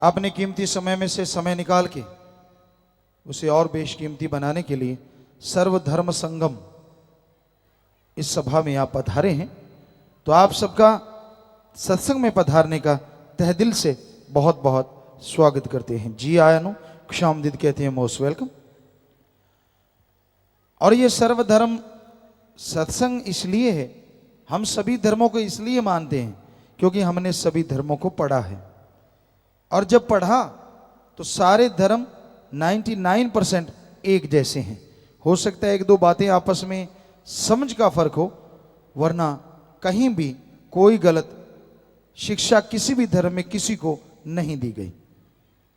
अपने कीमती समय में से समय निकाल के उसे और बेशकीमती बनाने के लिए सर्वधर्म संगम इस सभा में आप पधारे हैं, तो आप सबका सत्संग में पधारने का तहे दिल से बहुत बहुत स्वागत करते हैं। जी आया नु खुशामदीद कहते हैं, मोस्ट वेलकम। और ये सर्वधर्म सत्संग इसलिए है, हम सभी धर्मों को इसलिए मानते हैं क्योंकि हमने सभी धर्मों को पढ़ा है, और जब पढ़ा तो सारे धर्म 99% एक जैसे हैं। हो सकता है एक दो बातें आपस में समझ का फर्क हो, वरना कहीं भी कोई गलत शिक्षा किसी भी धर्म में किसी को नहीं दी गई।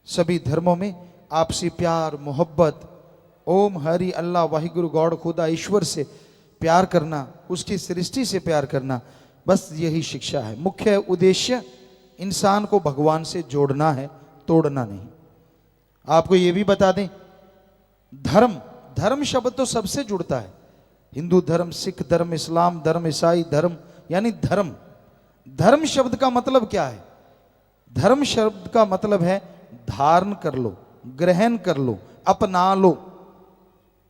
सभी धर्मों में आपसी प्यार मोहब्बत, ओम हरि अल्लाह वाहिगुरु गॉड खुदा ईश्वर से प्यार करना, उसकी सृष्टि से प्यार करना, बस यही शिक्षा है। मुख्य उद्देश्य इंसान को भगवान से जोड़ना है, तोड़ना नहीं। आपको यह भी बता दें, धर्म धर्म शब्द तो सबसे जुड़ता है। हिंदू धर्म, सिख धर्म, इस्लाम धर्म, ईसाई धर्म, यानी धर्म। धर्म शब्द का मतलब क्या है? धर्म शब्द का मतलब है धारण कर लो, ग्रहण कर लो, अपना लो,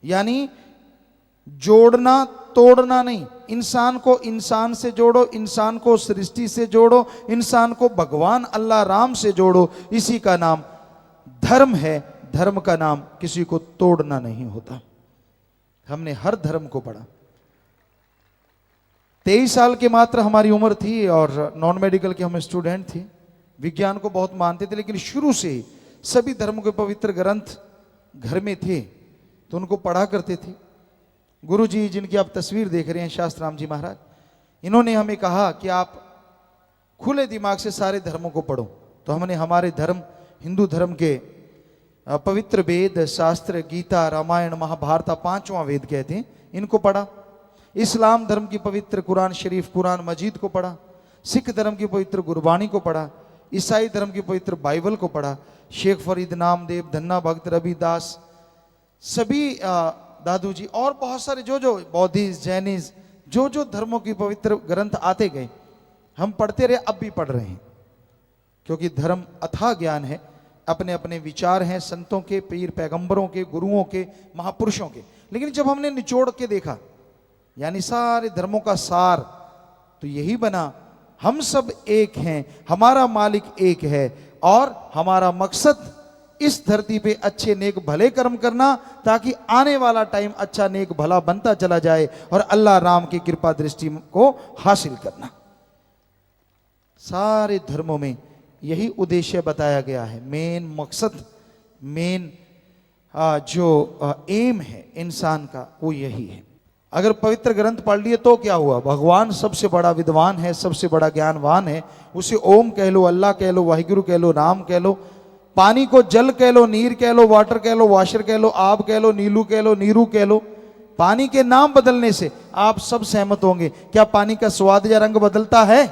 यानी जोड़ना तोड़ना नहीं। इंसान को इंसान से जोड़ो, इंसान को सृष्टि से जोड़ो, इंसान को भगवान अल्लाह राम से जोड़ो, इसी का नाम धर्म है। धर्म का नाम किसी को तोड़ना नहीं होता। हमने हर धर्म को पढ़ा। 23 साल की मात्र हमारी उम्र थी और नॉन मेडिकल के हम स्टूडेंट थे। विज्ञान को बहुत मानते थे, लेकिन शुरू से ही सभी धर्म के पवित्र ग्रंथ घर में थे तो उनको पढ़ा करते थे। गुरु जी जिनकी आप तस्वीर देख रहे हैं, शास्त्राम जी महाराज, इन्होंने हमें कहा कि आप खुले दिमाग से सारे धर्मों को पढ़ो। तो हमने हमारे धर्म, हिंदू धर्म के पवित्र वेद शास्त्र, गीता, रामायण, महाभारत, 5वां वेद कहते हैं, इनको पढ़ा। इस्लाम धर्म की पवित्र कुरान शरीफ, कुरान मजीद को पढ़ा। सिख धर्म की पवित्र गुरबाणी को पढ़ा। ईसाई धर्म की पवित्र बाइबल को पढ़ा। शेख फरीद, नामदेव, धन्ना भक्त, रविदास, सभी दादू जी और बहुत सारे जो बौद्धिस्ट, जैनिस्ट, जो धर्मों की पवित्र ग्रंथ आते गए, हम पढ़ते रहे, अब भी पढ़ रहे हैं। क्योंकि धर्म अथाह ज्ञान है, अपने अपने विचार हैं संतों के, पीर पैगंबरों के, गुरुओं के, महापुरुषों के। लेकिन जब हमने निचोड़ के देखा, यानी सारे धर्मों का सार, तो यही बना, हम सब एक हैं, हमारा मालिक एक है, और हमारा मकसद इस धरती पे अच्छे नेक भले कर्म करना, ताकि आने वाला टाइम अच्छा नेक भला बनता चला जाए और अल्लाह राम की कृपा दृष्टि को हासिल करना। सारे धर्मों में यही उद्देश्य बताया गया है। मेन मकसद, मेन जो एम है इंसान का, वो यही है। अगर पवित्र ग्रंथ पढ़ लिए तो क्या हुआ? भगवान सबसे बड़ा विद्वान है, सबसे बड़ा ज्ञानवान है। उसे ओम कह लो, अल्लाह कह लो, वाहिगुरु कह लो, राम कह लो, पानी को जल कह लो, नीर कह लो, वाटर कह लो, वाशर कह लो, आब कह लो, नीलू कह लो, नीरू कह लो। पानी के नाम बदलने से आप सब सहमत होंगे, क्या पानी का स्वाद या रंग बदलता है?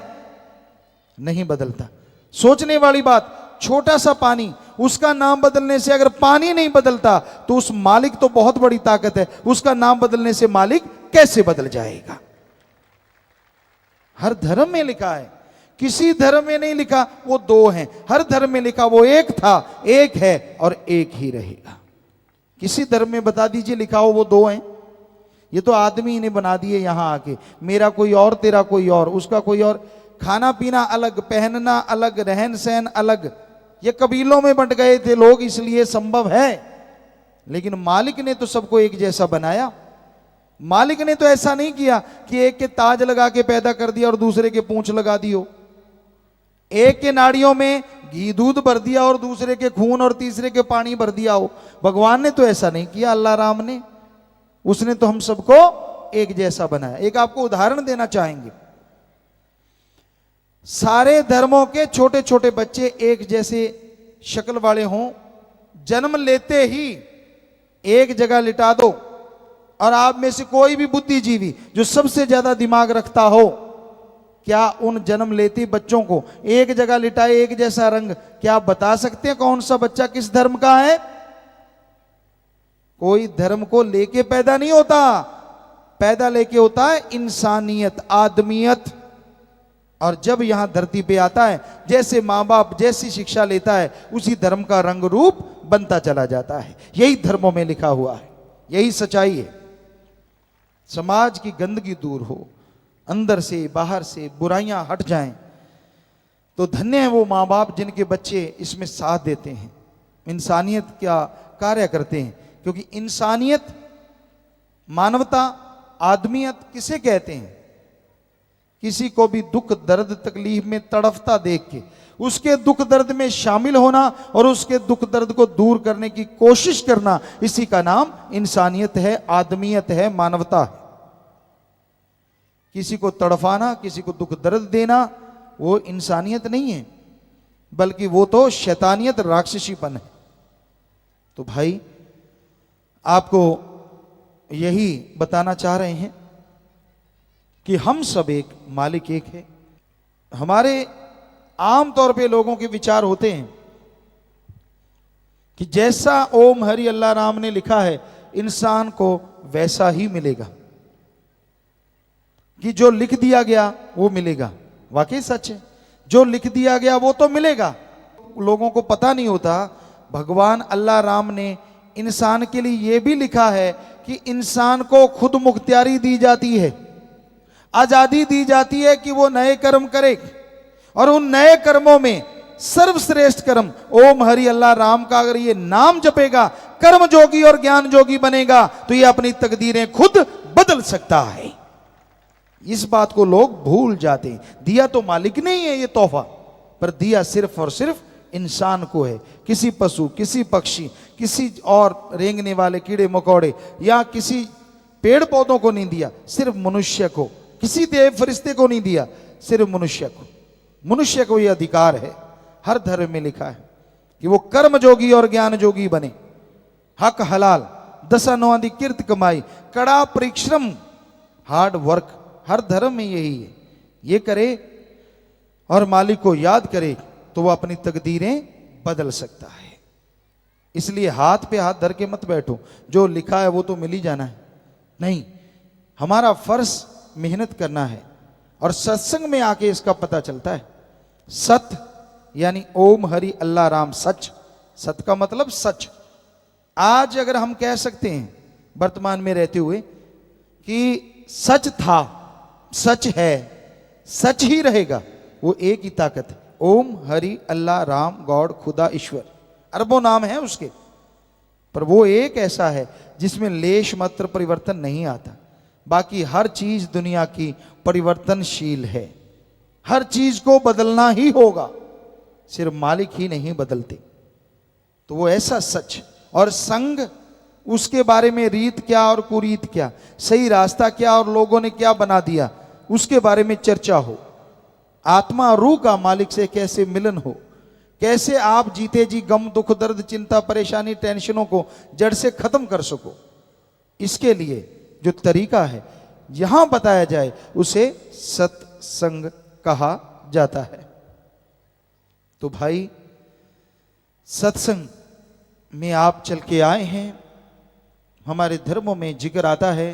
नहीं बदलता। सोचने वाली बात, छोटा सा पानी, उसका नाम बदलने से अगर पानी नहीं बदलता तो उस मालिक तो बहुत बड़ी ताकत है, उसका नाम बदलने से मालिक कैसे बदल जाएगा? हर धर्म में लिखा है, किसी धर्म में नहीं लिखा वो दो हैं। हर धर्म में लिखा वो एक था, एक है और एक ही रहेगा। किसी धर्म में बता दीजिए लिखा हो वो दो हैं। ये तो आदमी ने बना दिए यहां आके, मेरा कोई और, तेरा कोई और, उसका कोई और। खाना पीना अलग, पहनना अलग, रहन सहन अलग। ये कबीलों में बंट गए थे लोग, इसलिए संभव है। लेकिन मालिक ने तो सबको एक जैसा बनाया। मालिक ने तो ऐसा नहीं किया कि एक के ताज लगा के पैदा कर दिया और दूसरे के पूंछ लगा दियो, एक के नाड़ियों में घी दूध भर दिया और दूसरे के खून और तीसरे के पानी भर दिया हो। भगवान ने तो ऐसा नहीं किया, अल्लाह राम ने। उसने तो हम सबको एक जैसा बनाया। एक आपको उदाहरण देना चाहेंगे, सारे धर्मों के छोटे छोटे बच्चे एक जैसे शक्ल वाले हों, जन्म लेते ही एक जगह लिटा दो, और आप में से कोई भी बुद्धिजीवी जो सबसे ज्यादा दिमाग रखता हो, क्या उन जन्म लेते बच्चों को एक जगह लिटाए, एक जैसा रंग, क्या आप बता सकते हैं कौन सा बच्चा किस धर्म का है? कोई धर्म को लेके पैदा नहीं होता, पैदा लेके होता है इंसानियत, आदमियत। और जब यहाँ धरती पे आता है, जैसे माँ बाप जैसी शिक्षा लेता है, उसी धर्म का रंग रूप बनता चला जाता है। यही धर्मों में लिखा हुआ है, यही सच्चाई है। समाज की गंदगी दूर हो, अंदर से बाहर से बुराइयां हट जाएं, तो धन्य है वो माँ बाप जिनके बच्चे इसमें साथ देते हैं, इंसानियत का कार्य करते हैं। क्योंकि इंसानियत, मानवता, आदमियत किसे कहते हैं? किसी को भी दुख दर्द तकलीफ में तड़फता देख के उसके दुख दर्द में शामिल होना और उसके दुख दर्द को दूर करने की कोशिश करना, इसी का नाम इंसानियत है, आदमियत है, मानवता है। किसी को तड़फाना, किसी को दुख दर्द देना, वो इंसानियत नहीं है, बल्कि वो तो शैतानियत, राक्षसीपन है। तो भाई आपको यही बताना चाह रहे हैं कि हम सब एक, मालिक एक है। हमारे आम तौर पे लोगों के विचार होते हैं कि जैसा ओम हरि अल्लाह राम ने लिखा है, इंसान को वैसा ही मिलेगा, कि जो लिख दिया गया वो मिलेगा। वाकई सच है, जो लिख दिया गया वो तो मिलेगा। लोगों को पता नहीं होता, भगवान अल्लाह राम ने इंसान के लिए यह भी लिखा है कि इंसान को खुद मुख्तियारी दी जाती है, आजादी दी जाती है कि वो नए कर्म करे, और उन नए कर्मों में सर्वश्रेष्ठ कर्म ओम हरि अल्लाह राम का अगर ये नाम जपेगा, कर्म जोगी और ज्ञान जोगी बनेगा, तो ये अपनी तकदीरें खुद बदल सकता है। इस बात को लोग भूल जाते हैं। दिया तो मालिक नहीं है ये तोहफा, पर दिया सिर्फ और सिर्फ इंसान को है। किसी पशु, किसी पक्षी, किसी और रेंगने वाले कीड़े मकोड़े या किसी पेड़ पौधों को नहीं दिया, सिर्फ मनुष्य को। किसी देव फरिश्ते को नहीं दिया, सिर्फ मनुष्य को। मनुष्य को यह अधिकार है, हर धर्म में लिखा है कि वो कर्म जोगी और ज्ञान जोगी बने। हक हलाल, दशानों कीर्त कमाई, कड़ा परिश्रम, हार्ड वर्क, हर धर्म में यही है। ये करे और मालिक को याद करे तो वो अपनी तकदीरें बदल सकता है। इसलिए हाथ पे हाथ धर के मत बैठो, जो लिखा है वो तो मिल ही जाना है। नहीं, हमारा फर्ज मेहनत करना है, और सत्संग में आके इसका पता चलता है। सत्य यानी ओम हरि अल्लाह राम, सच। सत्य का मतलब सच। आज अगर हम कह सकते हैं वर्तमान में रहते हुए कि सच था, सच है, सच ही रहेगा, वो एक ही ताकत है, ओम हरि अल्लाह राम, गॉड, खुदा, ईश्वर। अरबों नाम है उसके, पर वो एक ऐसा है जिसमें लेश मात्र परिवर्तन नहीं आता। बाकी हर चीज दुनिया की परिवर्तनशील है, हर चीज को बदलना ही होगा, सिर्फ मालिक ही नहीं बदलते। तो वो ऐसा सच और संग, उसके बारे में रीत क्या और कुरीत क्या, सही रास्ता क्या और लोगों ने क्या बना दिया, उसके बारे में चर्चा हो। आत्मा और रूह का मालिक से कैसे मिलन हो, कैसे आप जीते जी गम, दुख, दर्द, चिंता, परेशानी, टेंशनों को जड़ से खत्म कर सको, इसके लिए जो तरीका है यहां बताया जाए, उसे सत्संग कहा जाता है। तो भाई सत्संग में आप चल के आए हैं। हमारे धर्मों में जिक्र आता है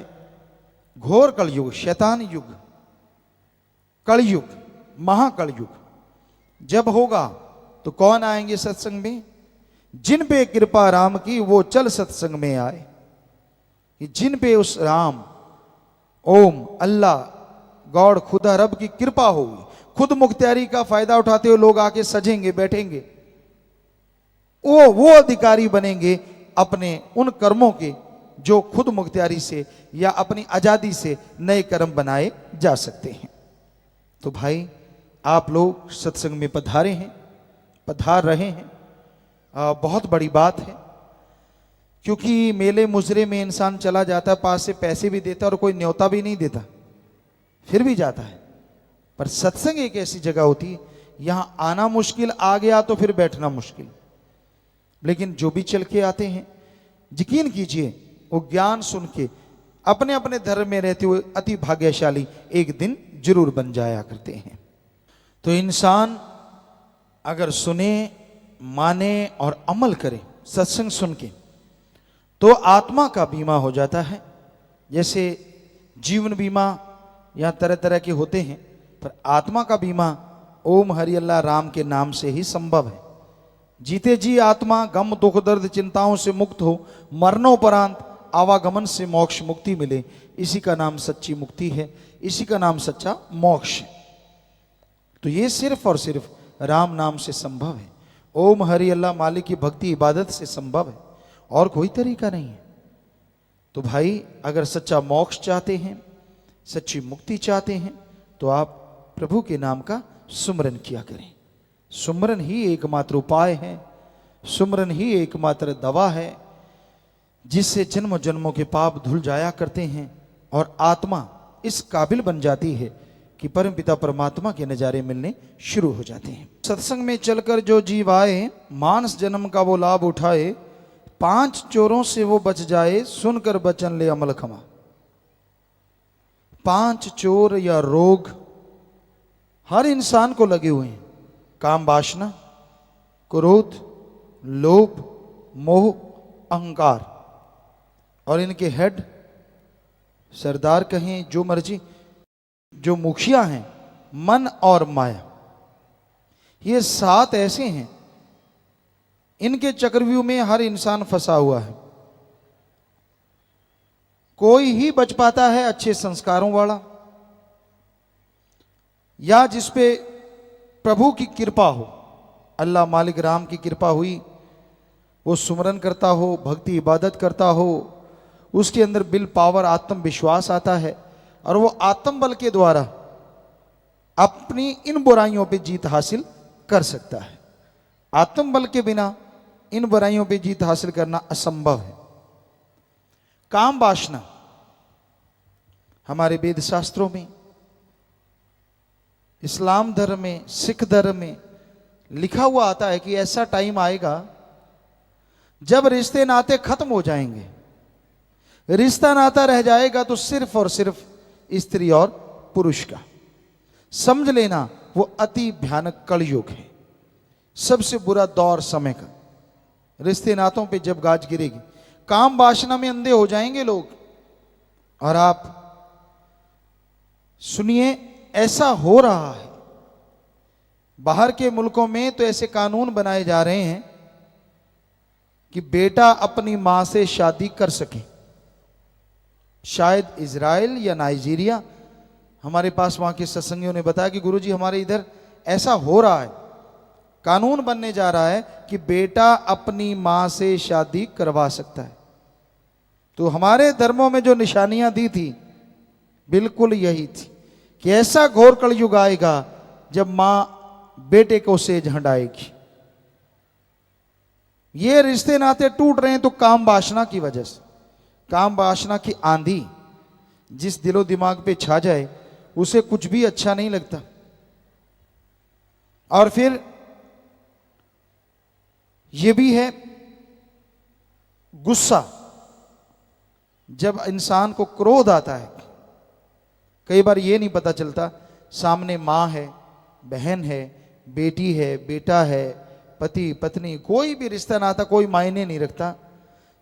घोर कलयुग, शैतान युग, कलयुग, महाकलयुग जब होगा तो कौन आएंगे सत्संग में? जिन पे कृपा राम की वो चल सत्संग में आए। जिन पे उस राम, ओम, अल्लाह, गॉड, खुदा, रब की कृपा होगी, खुद मुख्तियारी का फायदा उठाते हुए लोग आके सजेंगे, बैठेंगे, वो अधिकारी बनेंगे अपने उन कर्मों के जो खुद मुख्तियारी से या अपनी आजादी से नए कर्म बनाए जा सकते हैं। तो भाई आप लोग सत्संग में पधारे हैं, पधार रहे हैं, बहुत बड़ी बात है। क्योंकि मेले मुजरे में इंसान चला जाता है, पास से पैसे भी देता है और कोई न्योता भी नहीं देता, फिर भी जाता है। पर सत्संग एक ऐसी जगह होती है, यहां आना मुश्किल, आ गया तो फिर बैठना मुश्किल। लेकिन जो भी चल के आते हैं, यकीन कीजिए वो ज्ञान सुन के अपने अपने धर्म में रहते हुए अति भाग्यशाली एक दिन जरूर बन जाया करते हैं। तो इंसान अगर सुने, माने और अमल करे सत्संग सुन के, तो आत्मा का बीमा हो जाता है। जैसे जीवन बीमा या तरह तरह के होते हैं, पर आत्मा का बीमा ओम हरि अल्लाह राम के नाम से ही संभव है। जीते जी आत्मा गम दुख दर्द चिंताओं से मुक्त हो, मरणोपरांत आवागमन से मोक्ष मुक्ति मिले, इसी का नाम सच्ची मुक्ति है, इसी का नाम सच्चा मोक्ष है। तो ये सिर्फ और सिर्फ राम नाम से संभव है। ओम हरि अल्लाह मालिक की भक्ति इबादत से संभव है, और कोई तरीका नहीं है। तो भाई अगर सच्चा मोक्ष चाहते हैं, सच्ची मुक्ति चाहते हैं, तो आप प्रभु के नाम का सुमरन किया करें। सुमरन ही एकमात्र उपाय है, सुमरन ही एकमात्र दवा है, जिससे जन्म जन्मों के पाप धुल जाया करते हैं और आत्मा इस काबिल बन जाती है कि परमपिता परमात्मा के नजारे मिलने शुरू हो जाते हैं। सत्संग में चलकर जो जीव आए, मानस जन्म का वो लाभ उठाए, 5 चोरों से वो बच जाए, सुनकर बचन ले अमल खमा। 5 चोर या रोग हर इंसान को लगे हुए हैं। काम वासना, क्रोध, लोभ, मोह, अहंकार, और इनके हेड सरदार कहें जो मर्जी, जो मुखिया हैं, मन और माया, ये 7 ऐसे हैं, इनके चक्रव्यूह में हर इंसान फंसा हुआ है। कोई ही बच पाता है अच्छे संस्कारों वाला, या जिसपे प्रभु की कृपा हो, अल्लाह मालिक राम की कृपा हुई, वो सुमरन करता हो, भक्ति इबादत करता हो, उसके अंदर बिल पावर आत्मविश्वास आता है, और वो आत्म बल के द्वारा अपनी इन बुराइयों पे जीत हासिल कर सकता है। आत्म बल के बिना इन बुराइयों पे जीत हासिल करना असंभव है। काम वासना, हमारे वेद शास्त्रों में, इस्लाम धर्म में, सिख धर्म में लिखा हुआ आता है कि ऐसा टाइम आएगा जब रिश्ते नाते खत्म हो जाएंगे, रिश्ता नाता रह जाएगा तो सिर्फ और सिर्फ स्त्री और पुरुष का। समझ लेना वो अति भयानक कलयुग है, सबसे बुरा दौर समय का। रिश्ते नातों पे जब गाज गिरेगी, काम वासना में अंधे हो जाएंगे लोग। और आप सुनिए, ऐसा हो रहा है। बाहर के मुल्कों में तो ऐसे कानून बनाए जा रहे हैं कि बेटा अपनी मां से शादी कर सके। शायद इजराइल या नाइजीरिया, हमारे पास वहां के सत्संगियों ने बताया कि गुरुजी हमारे इधर ऐसा हो रहा है, कानून बनने जा रहा है कि बेटा अपनी मां से शादी करवा सकता है। तो हमारे धर्मों में जो निशानियां दी थी बिल्कुल यही थी कि ऐसा घोर कलयुग आएगा जब मां बेटे को सेज हंडाएगी। ये रिश्ते नाते टूट रहे हैं तो काम वासना की वजह से। काम वासना की आंधी जिस दिलो दिमाग पे छा जाए उसे कुछ भी अच्छा नहीं लगता। और फिर ये भी है गुस्सा। जब इंसान को क्रोध आता है, कई बार ये नहीं पता चलता सामने मां है, बहन है, बेटी है, बेटा है, पति पत्नी, कोई भी रिश्ता नाता कोई मायने नहीं रखता,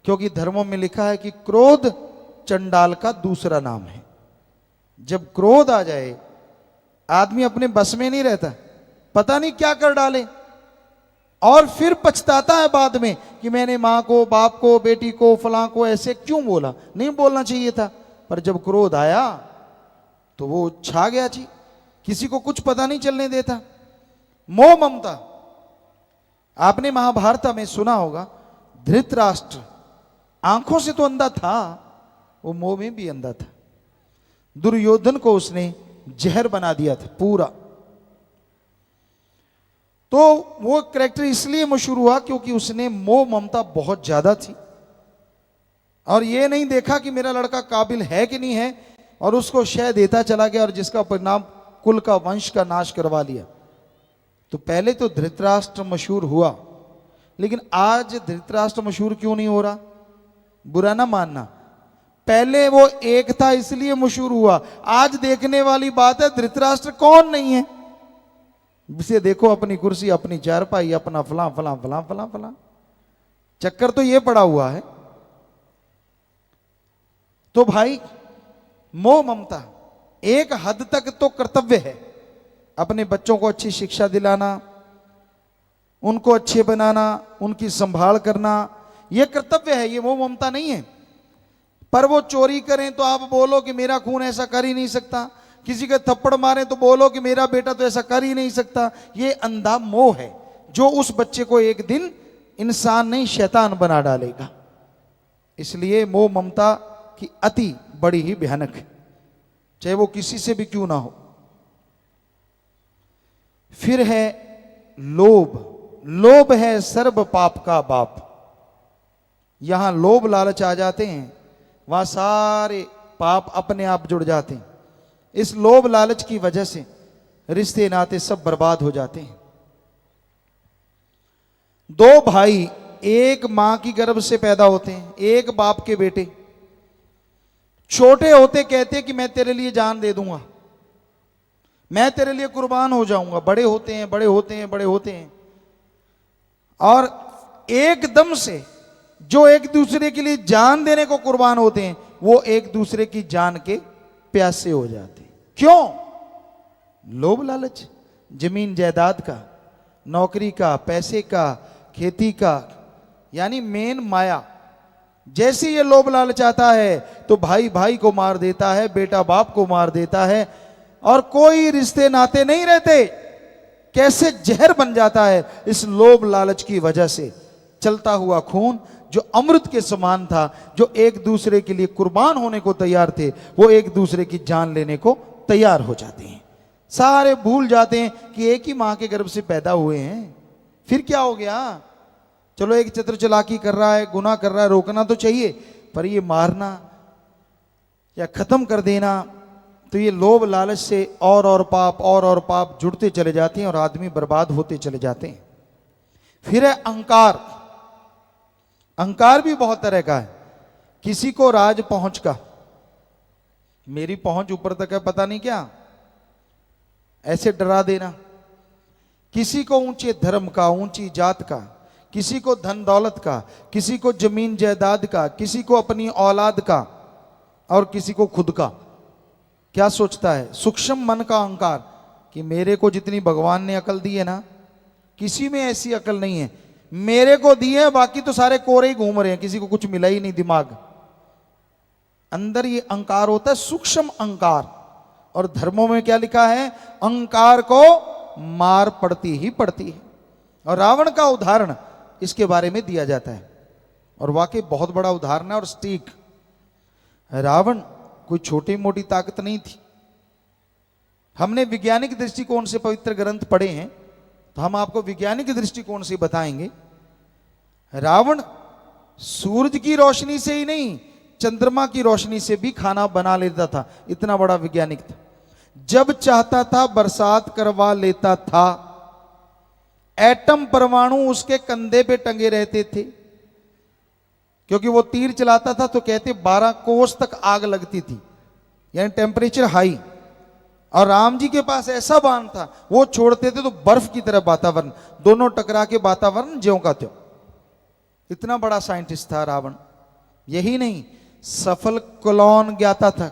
क्योंकि धर्मों में लिखा है कि क्रोध चंडाल का दूसरा नाम है। जब क्रोध आ जाए आदमी अपने बस में नहीं रहता, पता नहीं क्या कर डाले, और फिर पछताता है बाद में कि मैंने मां को, बाप को, बेटी को, फलां को ऐसे क्यों बोला, नहीं बोलना चाहिए था। पर जब क्रोध आया तो वो छा गया जी, किसी को कुछ पता नहीं चलने देता। मोह ममता, आपने महाभारत में सुना होगा, धृतराष्ट्र आंखों से तो अंधा था, वो मोह में भी अंधा था। दुर्योधन को उसने जहर बना दिया था पूरा। तो वो कैरेक्टर इसलिए मशहूर हुआ क्योंकि उसने मोह ममता बहुत ज्यादा थी, और ये नहीं देखा कि मेरा लड़का काबिल है कि नहीं है, और उसको शय देता चला गया, और जिसका परिणाम कुल का, वंश का नाश करवा लिया। तो पहले तो धृतराष्ट्र मशहूर हुआ, लेकिन आज धृतराष्ट्र मशहूर क्यों नहीं हो रहा, बुरा ना मानना। पहले वो एक था इसलिए मशहूर हुआ। आज देखने वाली बात है धृतराष्ट्र कौन नहीं है। इसे देखो, अपनी कुर्सी, अपनी चारपाई, अपना फलां फलां फलां फलां फलां, चक्कर तो ये पड़ा हुआ है। तो भाई मोह ममता एक हद तक तो कर्तव्य है, अपने बच्चों को अच्छी शिक्षा दिलाना, उनको अच्छे बनाना, उनकी संभाल करना, यह कर्तव्य है, ये मोह ममता नहीं है। पर वो चोरी करें तो आप बोलो कि मेरा खून ऐसा कर ही नहीं सकता, किसी के थप्पड़ मारें तो बोलो कि मेरा बेटा तो ऐसा कर ही नहीं सकता। ये अंधा मोह है जो उस बच्चे को एक दिन इंसान नहीं शैतान बना डालेगा। इसलिए मोह ममता की अति बड़ी ही भयानक है, चाहे वो किसी से भी क्यों ना हो। फिर है लोभ। लोभ है सर्व पाप का बाप। यहां लोभ लालच आ जाते हैं, वहां सारे पाप अपने आप जुड़ जाते हैं। इस लोभ लालच की वजह से रिश्ते नाते सब बर्बाद हो जाते हैं। दो भाई एक मां की गर्भ से पैदा होते हैं, एक बाप के बेटे। छोटे होते कहते कि मैं तेरे लिए जान दे दूंगा, मैं तेरे लिए कुर्बान हो जाऊंगा। बड़े होते हैं, बड़े होते हैं, बड़े होते हैं, और एकदम से जो एक दूसरे के लिए जान देने को कुर्बान होते हैं, वो एक दूसरे की जान के प्यासे हो जाते हैं। क्यों? लोभ लालच, जमीन जायदाद का, नौकरी का, पैसे का, खेती का, यानी मेन माया। जैसे ये लोभ लालच आता है तो भाई भाई को मार देता है, बेटा बाप को मार देता है, और कोई रिश्ते नाते नहीं रहते। कैसे जहर बन जाता है इस लोभ लालच की वजह से। चलता हुआ खून जो अमृत के समान था, जो एक दूसरे के लिए कुर्बान होने को तैयार थे, वो एक दूसरे की जान लेने को तैयार हो जाते हैं। सारे भूल जाते हैं कि एक ही मां के गर्भ से पैदा हुए हैं। फिर क्या हो गया? चलो एक चतुर चालाकी कर रहा है, गुनाह कर रहा है, रोकना तो चाहिए, पर ये मारना या खत्म कर देना, तो ये लोभ लालच से और पाप जुड़ते चले जाते हैं और आदमी बर्बाद होते चले जाते हैं। फिर है अहंकार। अहंकार भी बहुत तरह का है। किसी को राज पहुंच का, मेरी पहुंच ऊपर तक है, पता नहीं क्या, ऐसे डरा देना। किसी को ऊंचे धर्म का, ऊंची जात का, किसी को धन दौलत का, किसी को जमीन जायदाद का, किसी को अपनी औलाद का, और किसी को खुद का। क्या सोचता है? सूक्ष्म मन का अहंकार कि मेरे को जितनी भगवान ने अकल दी है ना, किसी में ऐसी अकल नहीं है। मेरे को दी है, बाकी तो सारे कोरे ही घूम रहे हैं, किसी को कुछ मिला ही नहीं दिमाग। अंदर ये अहंकार होता है, सूक्ष्म अहंकार। और धर्मों में क्या लिखा है? अहंकार को मार पड़ती ही पड़ती है। और रावण का उदाहरण इसके बारे में दिया जाता है, और वाकई बहुत बड़ा उदाहरण है और सटीक। रावण कोई छोटी मोटी ताकत नहीं थी। हमने वैज्ञानिक दृष्टिकोण से पवित्र ग्रंथ पढ़े हैं, तो हम आपको वैज्ञानिक दृष्टिकोण से बताएंगे। रावण सूरज की रोशनी से ही नहीं, चंद्रमा की रोशनी से भी खाना बना लेता था। इतना बड़ा वैज्ञानिक था। जब चाहता था बरसात करवा लेता था। एटम परमाणु उसके कंधे पे टंगे रहते थे, क्योंकि वो तीर चलाता था तो कहते 12 कोस तक आग लगती थी, यानी टेम्परेचर हाई। और राम जी के पास ऐसा बाण था, वो छोड़ते थे तो बर्फ की तरह वातावरण, दोनों टकरा के वातावरण ज्यों का त्यों। इतना बड़ा साइंटिस्ट था रावण। यही नहीं, सफल क्लोन ज्ञाता था।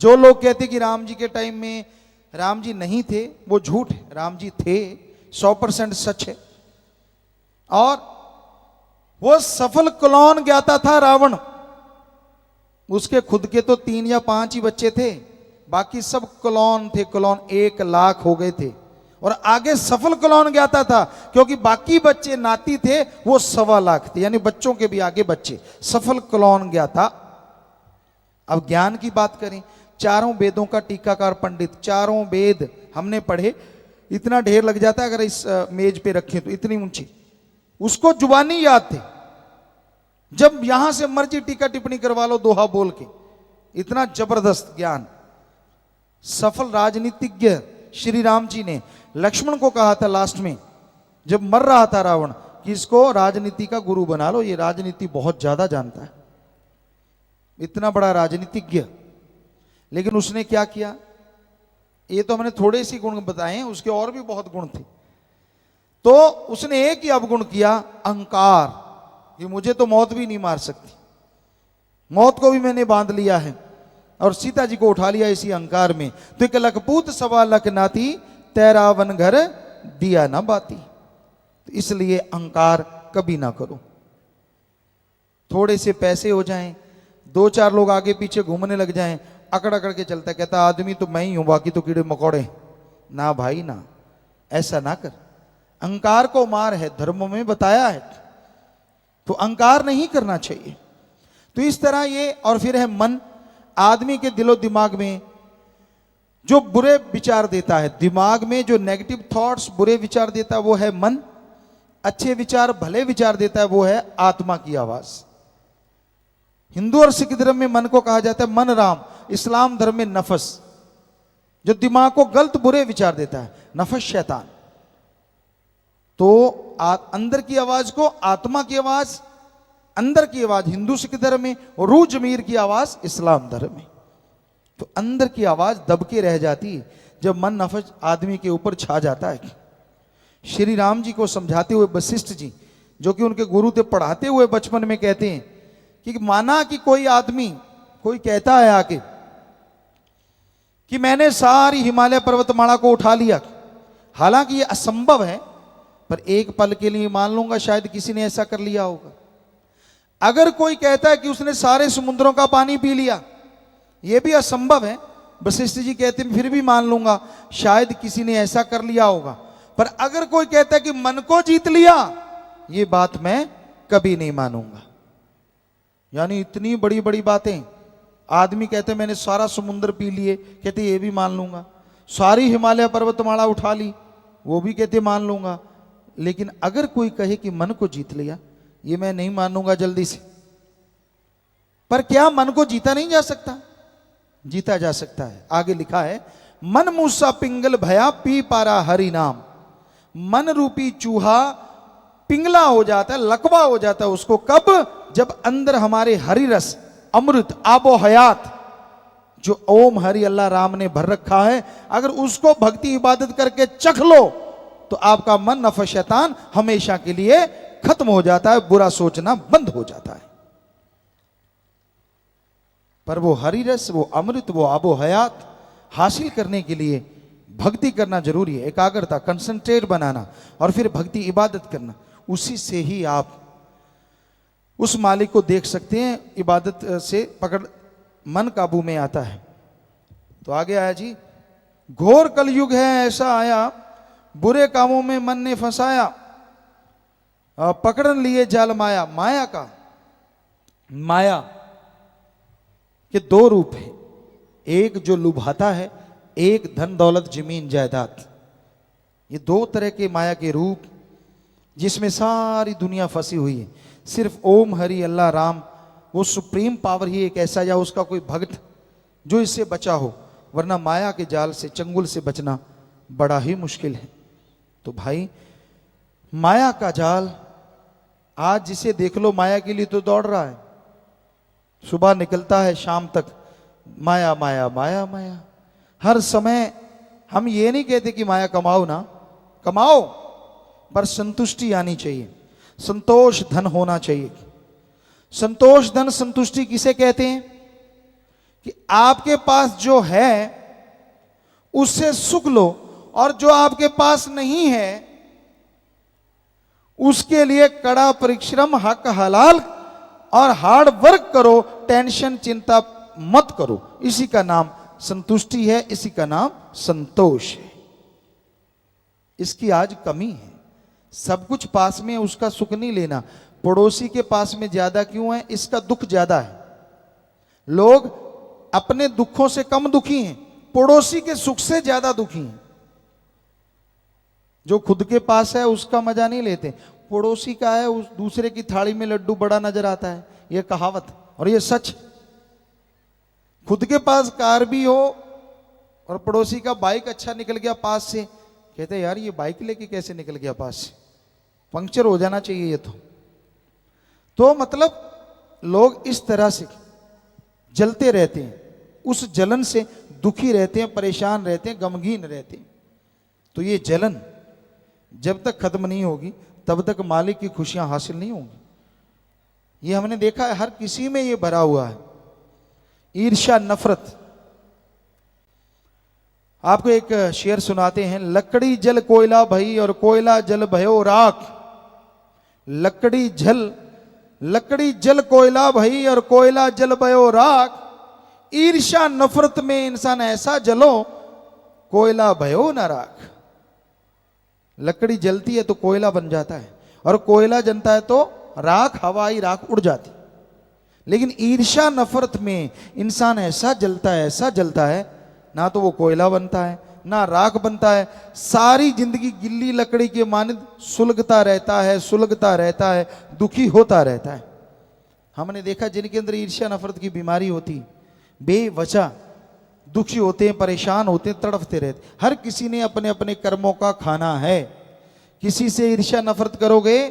जो लोग कहते कि राम जी के टाइम में राम जी नहीं थे, वो झूठ है। राम जी थे, 100% सच है। और वो सफल क्लोन ज्ञाता था रावण। उसके खुद के तो 3 या 5 ही बच्चे थे, बाकी सब क्लोन थे। क्लोन 1 लाख हो गए थे। और आगे सफल क्लोन ज्ञाता था, क्योंकि बाकी बच्चे नाती थे, वो 1.25 लाख थे, यानी बच्चों के भी आगे बच्चे। सफल क्लोन ज्ञाता। अब ज्ञान की बात करें, चारों वेदों का टीकाकार पंडित, चारों वेद हमने पढ़े। इतना ढेर लग जाता है अगर इस मेज पे रखें तो, इतनी ऊंची। उसको जुबानी याद थे, जब यहां से मर्जी टीका टिप्पणी करवा लो दोहा बोल के। इतना जबरदस्त ज्ञान। सफल राजनीतिज्ञ श्री राम जी ने लक्ष्मण को कहा था लास्ट में, जब मर रहा था रावण, कि इसको राजनीति का गुरु बना लो, ये राजनीति बहुत ज्यादा जानता है। इतना बड़ा राजनीतिज्ञ। लेकिन उसने क्या किया? ये तो हमने थोड़े से गुण बताए हैं, उसके और भी बहुत गुण थे। तो उसने एक ही अवगुण किया, अहंकार, कि मुझे तो मौत भी नहीं मार सकती, मौत को भी मैंने बांध लिया है। और सीता जी को उठा लिया इसी अहंकार में। तो एक लखपूत सवा लख नाती, तेरा वन घर दिया ना बाती। तो इसलिए अहंकार कभी ना करो। थोड़े से पैसे हो जाएं, दो चार लोग आगे पीछे घूमने लग जाएं, अकड़ अकड़ के चलता, कहता आदमी तो मैं ही हूं, बाकी तो कीड़े मकोड़े। ना भाई ना, ऐसा ना कर। अहंकार को मार है, धर्मों में बताया है। तो अहंकार नहीं करना चाहिए। तो इस तरह ये, और फिर है मन। आदमी के दिलो दिमाग में जो बुरे विचार देता है, दिमाग में जो नेगेटिव थॉट्स, बुरे विचार देता है, वो है मन। अच्छे विचार, भले विचार देता है, वो है आत्मा की आवाज। हिंदू और सिख धर्म में मन को कहा जाता है मन राम, इस्लाम धर्म में नफस। जो दिमाग को गलत बुरे विचार देता है, नफस शैतान। तो अंदर की आवाज को आत्मा की आवाज, अंदर की आवाज हिंदू सिख धर्म में, और रूह जमीर की आवाज इस्लाम धर्म में। तो अंदर की आवाज दबके रह जाती है जब मन नफस आदमी के ऊपर छा जाता है। श्री राम जी को समझाते हुए वशिष्ठ जी, जो कि उनके गुरु थे, पढ़ाते हुए बचपन में कहते हैं कि माना कि कोई आदमी, कोई कहता है आके कि मैंने सारी हिमालय पर्वतमाला को उठा लिया। हालांकि ये असंभव है, पर एक पल के लिए मान लूंगा शायद किसी ने ऐसा कर लिया होगा। अगर कोई कहता है कि उसने सारे समुद्रों का पानी पी लिया, यह भी असंभव है। वशिष्ठ जी कहते हैं फिर भी मान लूंगा शायद किसी ने ऐसा कर लिया होगा। पर अगर कोई कहता है कि मन को जीत लिया, यह बात मैं कभी नहीं मानूंगा। यानी इतनी बड़ी बड़ी बातें, आदमी कहते मैंने सारा समुद्र पी लिए, कहते ये भी मान लूंगा। सारी हिमालय पर्वतमाला उठा ली, वो भी कहते मान लूंगा। लेकिन अगर कोई कहे कि मन को जीत लिया, ये मैं नहीं मानूंगा जल्दी से। पर क्या मन को जीता नहीं जा सकता? जीता जा सकता है। आगे लिखा है, मन मूसा पिंगल भया पी पारा हरि नाम। मन रूपी चूहा पिंगला हो जाता है, लकवा हो जाता है उसको कब? जब अंदर हमारे हरि रस, अमृत, आबो हयात, जो ओम हरि अल्लाह राम ने भर रखा है, अगर उसको भक्ति इबादत करके चख लो, तो आपका मन नफस शैतान हमेशा के लिए खत्म हो जाता है, बुरा सोचना बंद हो जाता है। पर वो हरि रस, वो अमृत, वो आबो हयात हासिल करने के लिए भक्ति करना जरूरी है। एकाग्रता, कंसंट्रेट बनाना, और फिर भक्ति इबादत करना। उसी से ही आप उस मालिक को देख सकते हैं। इबादत से पकड़ मन काबू में आता है। तो आगे आया जी, घोर कलयुग है ऐसा आया, बुरे कामों में मन ने फंसाया, पकड़न लिए जाल माया। माया का, माया के दो रूप है, एक जो लुभाता है, एक धन दौलत जमीन जायदाद। ये दो तरह के माया के रूप जिसमें सारी दुनिया फंसी हुई है। सिर्फ ओम हरि अल्लाह राम, वो सुप्रीम पावर ही एक ऐसा, या उसका कोई भक्त जो इससे बचा हो, वरना माया के जाल से, चंगुल से बचना बड़ा ही मुश्किल है। तो भाई, माया का जाल, आज जिसे देख लो माया के लिए तो दौड़ रहा है, सुबह निकलता है शाम तक माया माया माया माया। हर समय हम ये नहीं कहते कि माया कमाओ ना, कमाओ, पर संतुष्टि आनी चाहिए, संतोष धन होना चाहिए। संतोष धन संतुष्टि किसे कहते हैं? कि आपके पास जो है उससे सुख लो, और जो आपके पास नहीं है उसके लिए कड़ा परिश्रम, हक हलाल और हार्ड वर्क करो, टेंशन चिंता मत करो। इसी का नाम संतुष्टि है, इसी का नाम संतोष है। इसकी आज कमी है। सब कुछ पास में, उसका सुख नहीं लेना। पड़ोसी के पास में ज्यादा क्यों है? इसका दुख ज्यादा है। लोग अपने दुखों से कम दुखी हैं, पड़ोसी के सुख से ज्यादा दुखी हैं। जो खुद के पास है उसका मजा नहीं लेते, पड़ोसी का है, उस दूसरे की थाली में लड्डू बड़ा नजर आता है। यह कहावत और यह सच। खुद के पास कार भी हो और पड़ोसी का बाइक अच्छा निकल गया पास से, कहते यार ये बाइक लेके कैसे निकल गया पास से, पंक्चर हो जाना चाहिए ये तो मतलब लोग इस तरह से जलते रहते हैं, उस जलन से दुखी रहते हैं, परेशान रहते हैं, गमगीन रहते हैं। तो ये जलन जब तक खत्म नहीं होगी तब तक मालिक की खुशियां हासिल नहीं होंगी। ये हमने देखा है, हर किसी में ये भरा हुआ है। ईर्ष्या, नफरत। आपको एक शेर सुनाते हैं। लकड़ी जल कोयला भई और कोयला जल भयो राख। लकड़ी जल कोयला भई और कोयला जल भयो राख। ईर्ष्या नफरत में इंसान ऐसा जलो, कोयला भयो न राख। लकड़ी जलती है तो कोयला बन जाता है, और कोयला जलता है तो राख, हवाई राख उड़ जाती। लेकिन ईर्ष्या नफरत में इंसान ऐसा जलता है, ना तो वो कोयला बनता है ना राख बनता है। सारी जिंदगी गिल्ली लकड़ी के मानिंद सुलगता रहता है, दुखी होता रहता है। हमने देखा जिनके अंदर ईर्ष्या नफरत की बीमारी होती, बेवजह दुखी होते हैं, परेशान होते हैं, तड़फते रहते। हर किसी ने अपने अपने कर्मों का खाना है। किसी से ईर्ष्या नफरत करोगे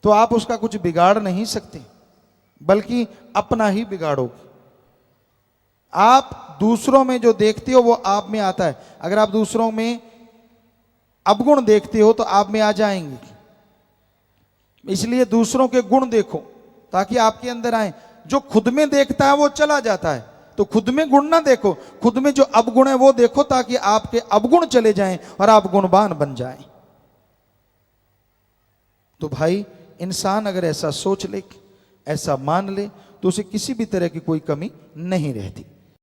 तो आप उसका कुछ बिगाड़ नहीं सकते, बल्कि अपना ही बिगाड़ोगे। आप दूसरों में जो देखते हो वो आप में आता है। अगर आप दूसरों में अवगुण देखते हो तो आप में आ जाएंगे। इसलिए दूसरों के गुण देखो ताकि आपके अंदर आए। जो खुद में देखता है वो चला जाता है, तो खुद में गुण ना देखो, खुद में जो अवगुण है वो देखो, ताकि आपके अवगुण चले जाएं और आप गुणवान बन जाएं। तो भाई, इंसान अगर ऐसा सोच ले, ऐसा मान ले, तो उसे किसी भी तरह की कोई कमी नहीं रहती।